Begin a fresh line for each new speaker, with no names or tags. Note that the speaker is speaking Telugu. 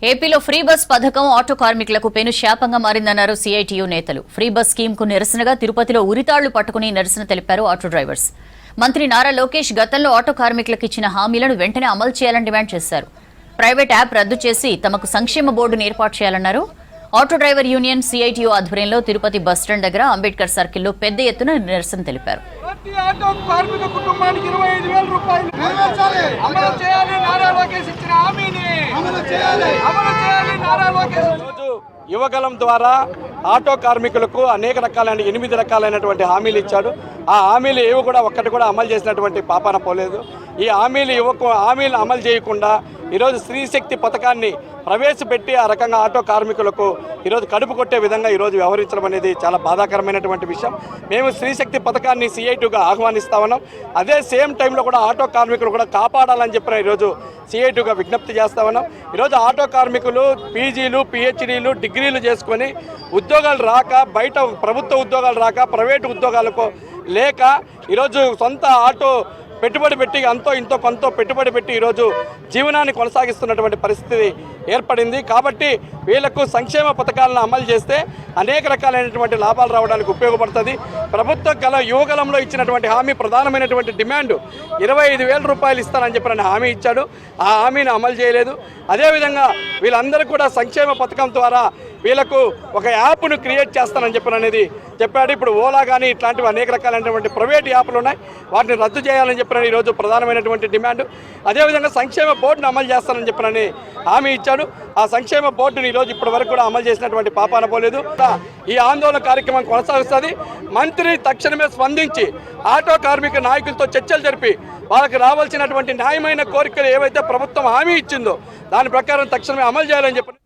ఏపీలో ఫ్రీ బస్ పథకం ఆటో కార్మికులకు పెను శాపంగా మారిందన్నారు సిఐటియు నేతలు. ఫ్రీ బస్ స్కీమ్ కు నిరసనగా తిరుపతిలో ఉరితాళ్లు పట్టుకుని నిరసన తెలిపారు ఆటో డ్రైవర్స్. మంత్రి నారా లోకేష్ గతంలో ఆటో కార్మికులకు ఇచ్చిన హామీలను వెంటనే అమలు చేయాలని డిమాండ్ చేశారు. ప్రైవేట్ యాప్ రద్దు చేసి తమకు సంక్షేమ బోర్డును ఏర్పాటు చేయాలన్నారు. ఆటో డ్రైవర్ యూనియన్ సిఐటియు ఆధ్వర్యంలో తిరుపతి బస్టాండ్ దగ్గర అంబేద్కర్ సర్కిల్లో పెద్ద ఎత్తున నిరసన తెలిపారు.
యువగలం ద్వారా ఆటో కార్మికులకు అనేక రకాలైన 8 రకాలైనటువంటి హామీలు ఇచ్చాడు. ఆ హామీలు ఏవి కూడా ఒక్కటి కూడా అమలు చేసినటువంటి పాపాన పోలేదు. ఈ హామీలు అమలు చేయకుండా ఈరోజు స్త్రీశక్తి పథకాన్ని ప్రవేశపెట్టి ఆ రకంగా ఆటో కార్మికులకు ఈరోజు కడుపు కొట్టే విధంగా ఈరోజు వ్యవహరించడం అనేది చాలా బాధాకరమైనటువంటి విషయం. మేము స్త్రీశక్తి పథకాన్ని సిఐటిగా ఆహ్వానిస్తా ఉన్నాం. అదే సేమ్ టైంలో కూడా ఆటో కార్మికులు కూడా కాపాడాలని చెప్పిన ఈరోజు సిఐటిగా విజ్ఞప్తి చేస్తా ఉన్నాం. ఈరోజు ఆటో కార్మికులు పీజీలు, పిహెచ్డీలు, డిగ్రీలు చేసుకొని ఉద్యోగాలు రాక, బయట ప్రభుత్వ ఉద్యోగాలు రాక, ప్రైవేటు ఉద్యోగాలకు లేక ఈరోజు సొంత ఆటో పెట్టుబడి పెట్టి అంతో ఇంతో కొంత పెట్టుబడి పెట్టి ఈరోజు జీవనాన్ని కొనసాగిస్తున్నటువంటి పరిస్థితి ఏర్పడింది. కాబట్టి వీళ్లకు సంక్షేమ పథకాలను అమలు చేస్తే అనేక రకాలైనటువంటి లాభాలు రావడానికి ఉపయోగపడుతుంది. ప్రభుత్వ యువగలంలో ఇచ్చినటువంటి హామీ ప్రధానమైనటువంటి డిమాండ్ 25,000 రూపాయలు ఇస్తానని చెప్పిన హామీ ఇచ్చాడు. ఆ హామీని అమలు చేయలేదు. అదేవిధంగా వీళ్ళందరూ కూడా సంక్షేమ పథకం ద్వారా వీళ్ళకు ఒక యాప్ను క్రియేట్ చేస్తానని చెప్పినది చెప్పాడు. ఇప్పుడు ఓలా కానీ ఇట్లాంటివి అనేక రకాలైనటువంటి ప్రైవేట్ యాప్లు ఉన్నాయి, వాటిని రద్దు చేయాలని చెప్పిన ఈరోజు ప్రధానమైనటువంటి డిమాండ్. అదేవిధంగా సంక్షేమ బోర్డును అమలు చేస్తానని చెప్పినని హామీ ఇచ్చాడు. ఆ సంక్షేమ బోర్డును ఈరోజు ఇప్పటి వరకు కూడా అమలు చేసినటువంటి పాపాన పోలేదు. ఈ ఆందోళన కార్యక్రమం కొనసాగుతుంది. మంత్రి తక్షణమే స్పందించి ఆటో కార్మిక నాయకులతో చర్చలు జరిపి వాళ్ళకి రావాల్సినటువంటి న్యాయమైన కోరికలు ఏవైతే ప్రభుత్వం హామీ ఇచ్చిందో దాని ప్రకారం తక్షణమే అమలు చేయాలని చెప్పి